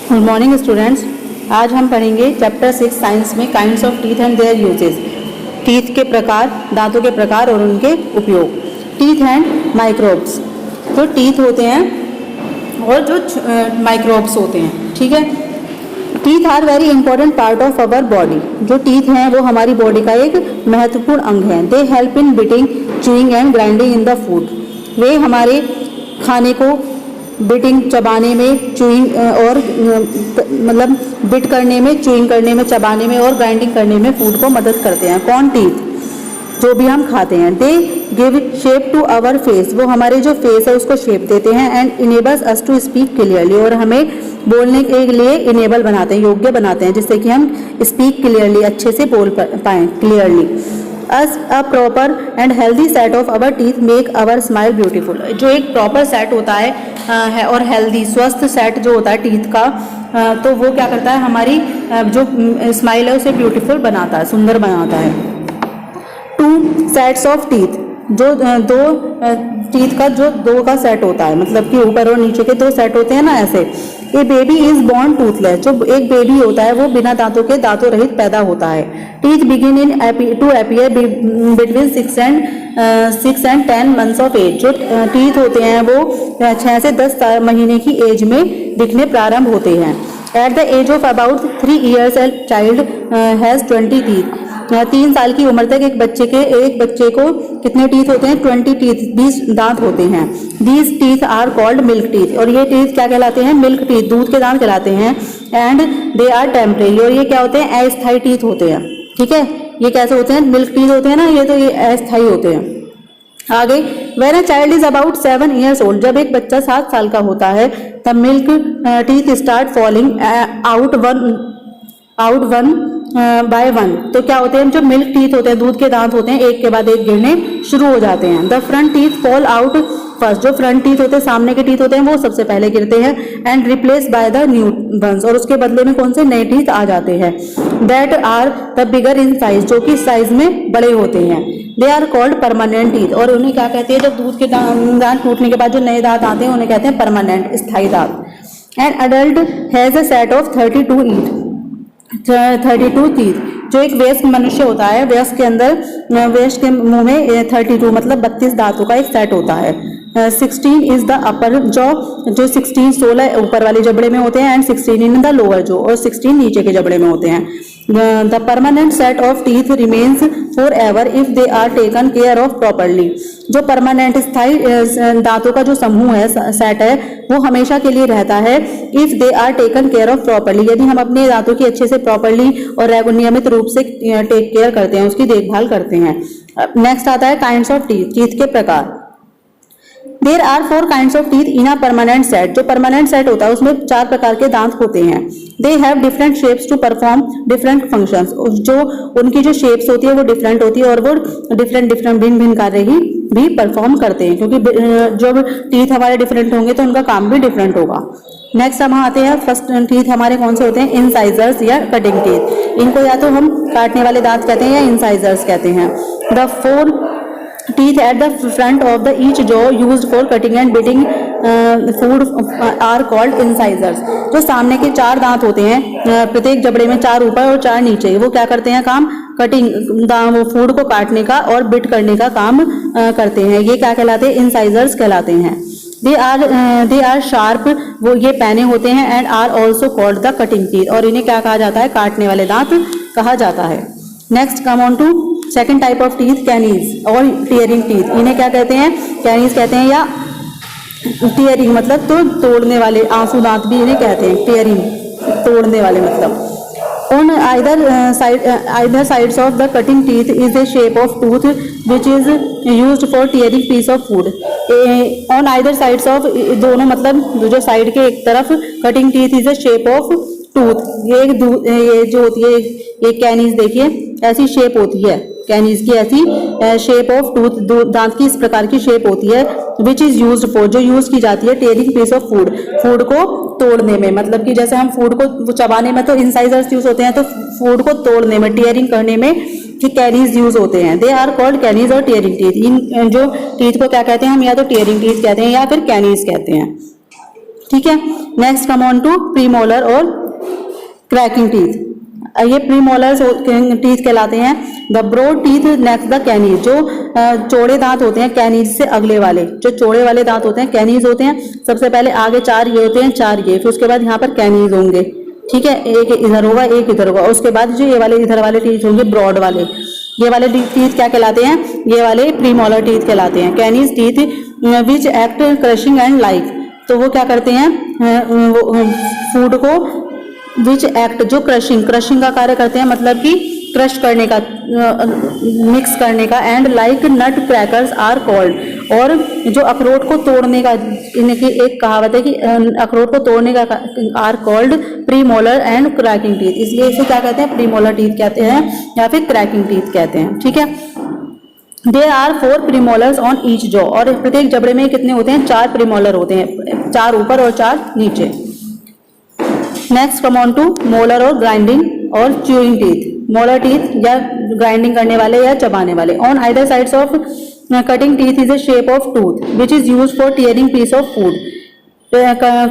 Good morning students. आज हम पढ़ेंगे चैप्टर 6 साइंस में kinds of teeth and their uses. Teeth के प्रकार, दांतों के प्रकार और उनके उपयोग। टीथ एंड माइक्रोब्स, जो टीथ होते हैं और जो माइक्रोब्स होते हैं, ठीक है। Teeth are very important part of our body. जो टीथ हैं वो हमारी बॉडी का एक महत्वपूर्ण अंग है। They help in biting, chewing and grinding in the food. वे हमारे खाने को बिटिंग, चबाने में, च्यूइंग और मतलब बिट करने में, च्यूइंग करने में, चबाने में और ग्राइंडिंग करने में फूड को मदद करते हैं। कौन? टीथ, जो भी हम खाते हैं। They give shape to our face, वो हमारे जो फेस है उसको शेप देते हैं। And enables us to speak clearly, और हमें बोलने के लिए इनेबल बनाते हैं, योग्य बनाते हैं, जिससे कि हम स्पीक क्लियरली, अच्छे से बोल पाएँ clearly. Us a proper and healthy set of our teeth make our smile beautiful. जो एक प्रॉपर सेट होता है और हेल्दी, स्वस्थ सेट जो होता है टीथ का, तो वो क्या करता है, हमारी जो स्माइल है उसे ब्यूटीफुल बनाता है, सुंदर बनाता है। टू सेट्स ऑफ टीथ, जो दो टीथ का जो दो का सेट होता है, मतलब कि ऊपर और नीचे के दो सेट होते हैं ना, ऐसे। ए बेबी इज बॉर्न टूथलेस, जो एक बेबी होता है वो बिना दांतों के, दांतों रहित पैदा होता है। Teeth begin in to appear between 6 and 10 months of age. जो टीथ होते हैं वो 6 से 10 महीने की एज में दिखने प्रारंभ होते हैं। At the age of about 3 years a child has 20 teeth. 3 साल की उम्र तक एक बच्चे को कितने टीथ होते हैं? 20 टीथ, 20 दांत होते हैं। These teeth are called milk teeth, और ये टीथ क्या कहलाते हैं? मिल्क टीथ, दूध के दांत कहलाते हैं। एंड दे आर टेम्परेरी, और ये क्या होते हैं? अस्थायी टीथ होते हैं, ठीक है। ये कैसे होते हैं? मिल्क टीथ होते हैं ना, ये तो ये अस्थायी होते हैं। आगे, when a child is about 7 years old, जब एक बच्चा 7 साल का होता है, तब milk teeth start falling out one by one. तो क्या होते हैं? जो मिल्क टीथ होते हैं, दूध के दांत होते हैं, एक के बाद एक गिरने शुरू हो जाते हैं। The front teeth fall out first, जो फ्रंट टीथ होते हैं, सामने के टीथ होते हैं, वो सबसे पहले गिरते हैं। And replace by the new ones, और उसके बदले में कौन से? नए टीथ आ जाते हैं। That are the bigger in size, जो कि साइज में बड़े होते हैं। They are called permanent teeth, और उन्हें क्या कहते हैं? जब दूध के दांत टूटने के बाद जो नए दांत आते हैं उन्हें कहते हैं परमानेंट, स्थायी दांत। And adult has a set of 32 teeth. जो एक वयस्क मनुष्य होता है, वयस्क के मुंह में 32 मतलब 32 दांतों का एक सेट होता है। 16 इज द अपर जॉ, जो 16 ऊपर वाले जबड़े में होते हैं। And 16 in the lower jaw, और 16 नीचे के जबड़े में होते हैं। The permanent set of teeth remains for ever if they are taken care of properly. जो परमानेंट स्थायी दांतों का जो समूह है, सेट है, वो हमेशा के लिए रहता है। If they are taken care of properly, यदि हम अपने दांतों की अच्छे से प्रॉपरली और नियमित रूप से टेक केयर करते हैं, उसकी देखभाल करते हैं। नेक्स्ट आता है काइंड्स ऑफ टीथ, टीथ के प्रकार। There are 4 kinds of teeth in a permanent set. जो परमानेंट सेट होता है उसमें 4 प्रकार के दांत होते हैं। They have different shapes to perform different functions, जो उनकी जो शेप्स होती है वो डिफरेंट होती है, और वो डिफरेंट भिन्न कार्य ही भी परफॉर्म करते हैं, क्योंकि जो टीथ हमारे डिफरेंट होंगे तो उनका काम भी डिफरेंट होगा। नेक्स्ट हम आते हैं, फर्स्ट टीथ हमारे कौन से होते हैं? इंसाइजर्स या कटिंग टीथ। इनको या तो हम काटने वाले दांत कहते हैं या इंसाइजर्स कहते हैं। The 4 teeth at the front of the each jaw used for cutting and biting food are called incisors। जो सामने के 4 दांत होते हैं, प्रत्येक जबड़े में 4 ऊपर और 4 नीचे, वो क्या करते हैं काम? कटिंग, वो फूड को काटने का और बिट करने का काम करते हैं। ये क्या कहलाते हैं? इंसाइजर्स कहलाते हैं। दे आर शार्प, वो ये पैने होते हैं। And are also called the cutting teeth, और इन्हें क्या कहा जाता है? काटने वाले दांत कहा जाता है। Next come on to second type of teeth, canines और टीयरिंग टीथ। इन्हें क्या कहते हैं? कैनीज कहते हैं, या टीयरिंग मतलब तो तोड़ने वाले, आंसू दांत भी इन्हें कहते हैं। टीयरिंग, तोड़ने वाले मतलब। On either sides of the cutting teeth is a shape of tooth which is used for tearing piece of food। On either sides of, दोनों मतलब जो साइड के एक तरफ cutting teeth is a shape of tooth. ये जो होती है, ये कैनीज देखिए ऐसी शेप होती है, कैनीज की ऐसी शेप ऑफ टूथ, दांत की इस प्रकार की शेप होती है। विच इज यूज्ड फॉर, जो यूज की जाती है tearing piece of food, food को तोड़ने में। मतलब कि जैसे हम फूड को चबाने में तो इंसाइजर्स यूज होते हैं, तो फूड को तोड़ने में, टीयरिंग करने में कि कैनीज यूज होते हैं। दे आर कॉल्ड कैनीज और टीयरिंग टीथ। इन जो टीथ को क्या कहते हैं हम? या तो टीयरिंग टीथ कहते हैं या फिर कैनीज कहते हैं। ठीक है। Next come on to premolar और क्रैकिंग टीथ। ये प्रीमोलर्स टीथ कहलाते हैं। The broad teeth next the canines, जो चौड़े दांत होते हैं कैनीज से अगले वाले, जो चौड़े वाले दांत होते हैं कैनीज होते हैं। सबसे पहले आगे 4 ये होते हैं, 4 ये, फिर उसके बाद यहाँ पर कैनीज होंगे, ठीक है, एक इधर होगा एक इधर होगा। उसके बाद जो ये वाले इधर वाले टीथ होंगे ब्रॉड वाले, ये वाले टीथ क्या कहलाते हैं, ये वाले प्रीमोलर टीथ कहलाते हैं। Canines teeth which act crushing and like, तो वो क्या करते हैं, फूड को, विच एक्ट जो क्रशिंग का कार्य करते हैं, मतलब कि क्रश करने का, मिक्स करने का, and like nut crackers are called, और जो अखरोट को तोड़ने का, इनकी एक कहावत है कि अखरोट को तोड़ने का are called premolar and cracking teeth, इसलिए इसे क्या कहते हैं, प्रीमोलर टीथ कहते हैं या फिर क्रैकिंग टीथ कहते हैं, ठीक है। There are 4 premolars on each jaw, और प्रत्येक जबड़े में कितने होते हैं, 4 प्रीमोलर होते हैं, 4 ऊपर और 4 नीचे। Next come on to molar और ग्राइंडिंग और च्यूइंग टीथ। मोलर टीथ या ग्राइंडिंग करने वाले या चबाने वाले। On either sides of cutting teeth is a shape of tooth which is used for tearing piece of food.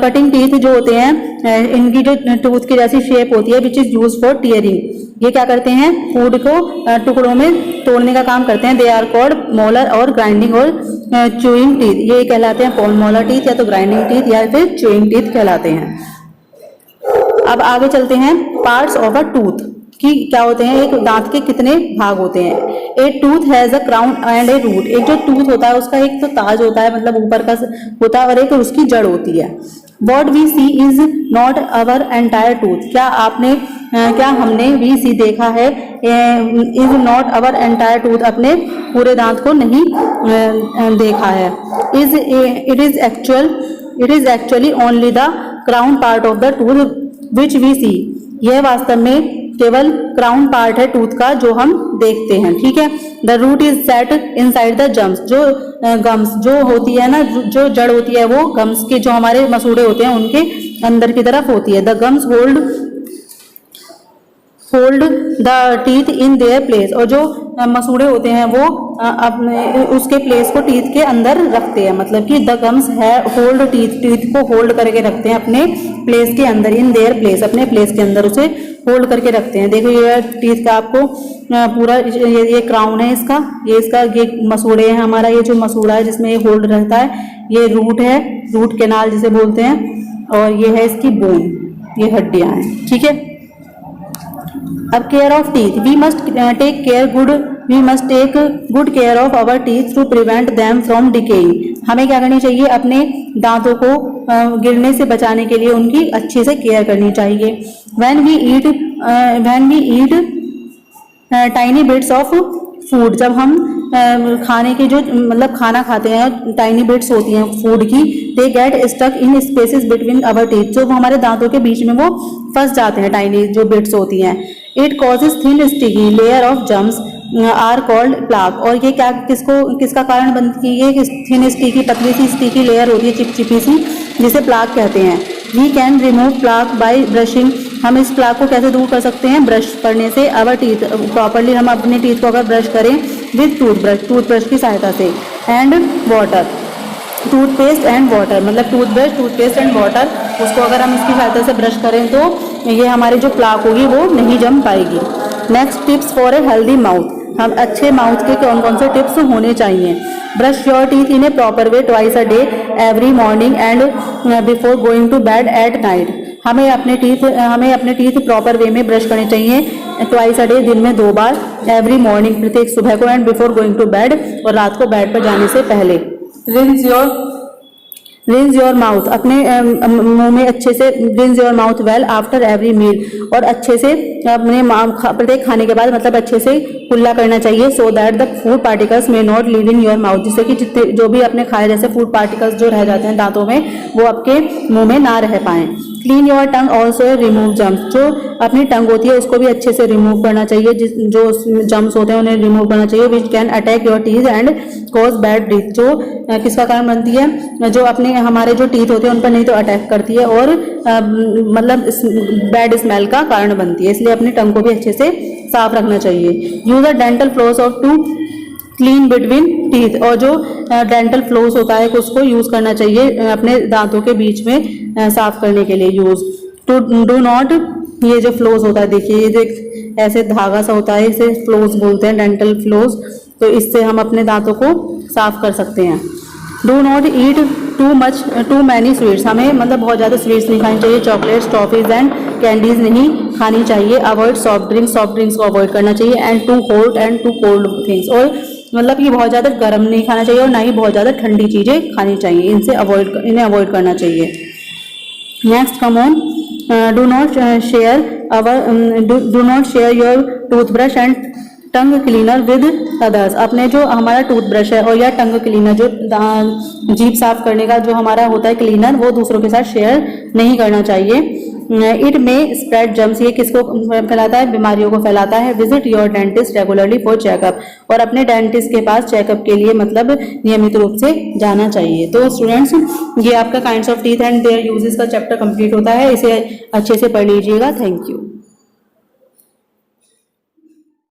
Cutting teeth जो होते हैं, इनकी जो टूथ की जैसी शेप होती है, which is used for tearing, ये क्या करते हैं, फूड को टुकड़ों में तोड़ने का काम करते हैं। दे आर कॉल्ड मोलर और ग्राइंडिंग और च्यूइंग टीथ, ये कहलाते हैं मोलर टीथ या तो ग्राइंडिंग टीथ या फिर च्यूइंग टीथ कहलाते हैं। अब आगे चलते हैं, पार्ट्स ऑफ अ टूथ कि क्या होते हैं, एक दांत के कितने भाग होते हैं। A tooth has a crown and a root, एक जो टूथ होता है उसका एक तो ताज होता है, मतलब ऊपर का होता है, और एक उसकी जड़ होती है। What we see is not our entire tooth, क्या हमने वी सी देखा है, is not our entire tooth, अपने पूरे दांत को नहीं देखा है। It is actually only the crown part of the tooth which we see, यह वास्तव में केवल क्राउन पार्ट है टूथ का जो हम देखते हैं, ठीक है। The root is set inside the gums, जो गम्स जो होती है ना, जो जड़ होती है वो गम्स के जो हमारे मसूड़े होते हैं उनके अंदर की तरफ होती है। The gums hold the teeth in their place, और जो मसूड़े होते हैं वो अपने उसके प्लेस को टीथ के अंदर रखते हैं, मतलब कि द गम्स है होल्ड टीथ को होल्ड करके रखते हैं अपने प्लेस के अंदर, इन देयर प्लेस, अपने प्लेस के अंदर उसे होल्ड करके रखते हैं। देखो ये टीथ का आपको पूरा ये क्राउन है इसका, ये मसूड़े हैं, हमारा ये जो मसूड़ा है जिसमें ये होल्ड रहता है, ये रूट है, रूट कैनाल जिसे बोलते हैं, और ये है इसकी बोन, ये हड्डियां हैं, ठीक है। अब care of teeth, we must take good care of our teeth to prevent them from decaying, हमें क्या करनी चाहिए, अपने दांतों को गिरने से बचाने के लिए उनकी अच्छे से केयर करनी चाहिए। When we eat tiny bits of food, जब हम खाने के जो मतलब खाना खाते हैं, टाइनी बिट्स होती हैं फूड की, they get stuck in spaces between our teeth, जो हमारे दांतों के बीच में वो फंस जाते हैं, टाइनी जो बिट्स होती हैं। It causes thin sticky layer of germs are called plaque, और ये किसका कारण बनती है, ये थिन स्टिकी पतली सी स्टिकी लेयर होती है, चिपचिपी सी, जिसे प्लाक कहते हैं। We can remove plaque by brushing, हम इस प्लाक को कैसे दूर कर सकते हैं, ब्रश करने से। आवर टीथ प्रॉपरली, हम अपने टीथ को अगर ब्रश करें विद टूथब्रश की सहायता से। And water, toothpaste and water, मतलब टूथपेस्ट एंड वाटर, उसको अगर हम इसकी सहायता से ब्रश करें तो ये हमारी जो प्लाक होगी वो नहीं जम पाएगी। Next, tips for a healthy mouth, हम अच्छे माउथ के कौन कौन से टिप्स होने चाहिए। Brush your teeth in a proper way twice a day every morning and before going to bed at night, हमें अपने टीथ प्रॉपर वे में ब्रश करने चाहिए ट्वाइस अ डे, दिन में 2 बार, एवरी मॉर्निंग प्रत्येक सुबह को, and before going to bed, और रात को बेड पर जाने से पहले। रिंस योर माउथ, अपने मुंह में अच्छे से, rinse your mouth well after every meal, और अच्छे से अपने प्रत्येक खाने के बाद मतलब अच्छे से कुल्ला करना चाहिए, so that the food particles may not live in your mouth, जिससे कि जितने जो भी अपने खाए जैसे फूड पार्टिकल्स जो रह जाते हैं दांतों में वो आपके मुंह में ना रह पाएं। Clean your tongue also remove germs, जो अपनी टंग होती है उसको भी अच्छे से रिमूव करना चाहिए, जो जम्स होते हैं उन्हें रिमूव करना चाहिए। Which can attack your teeth and cause bad breath, जो किसका कारण बनती है, जो अपने हमारे जो टीथ होते हैं उन पर नहीं तो अटैक करती है और मतलब बैड स्मेल का कारण बनती है, इसलिए अपनी टंग को भी अच्छे से साफ रखना चाहिए। Use a dental floss of to clean between teeth, और जो डेंटल फ्लोस होता है उसको यूज करना चाहिए अपने दांतों के बीच में साफ करने के लिए यूज। टू डू नॉट, ये जो फ्लोज होता है देखिए, ये देख ऐसे धागा सा होता है, इसे फ्लोज बोलते हैं, डेंटल फ्लोज। तो इससे हम अपने दांतों को साफ कर सकते हैं। Do not eat too many sweets, हमें मतलब बहुत ज़्यादा स्वीट्स नहीं खानी चाहिए। चॉकलेट्स, टॉफीज एंड कैंडीज नहीं खानी चाहिए। अवॉइड सॉफ्ट ड्रिंक्स को अवॉइड करना चाहिए। And too hot and too cold things, और मतलब कि बहुत ज़्यादा गर्म नहीं खाना चाहिए और ना ही बहुत ज़्यादा ठंडी चीज़ें खानी चाहिए। इन्हें अवॉइड करना चाहिए। Next come on, do not share your toothbrush and tongue cleaner with others, अपने जो हमारा टूथब्रश है और या टंग क्लीनर जो जीभ साफ करने का जो हमारा होता है क्लीनर, वो दूसरों के साथ शेयर नहीं करना चाहिए। इट में स्प्रेड जर्म्स, ये किसको फैलाता है? बीमारियों को फैलाता है। Visit your dentist regularly for checkup, और अपने डेंटिस्ट के पास चेकअप के लिए मतलब नियमित रूप से जाना चाहिए। तो स्टूडेंट्स, ये आपका kinds of teeth and their uses का चैप्टर कंप्लीट होता है, इसे अच्छे से पढ़ लीजिएगा। Thank you.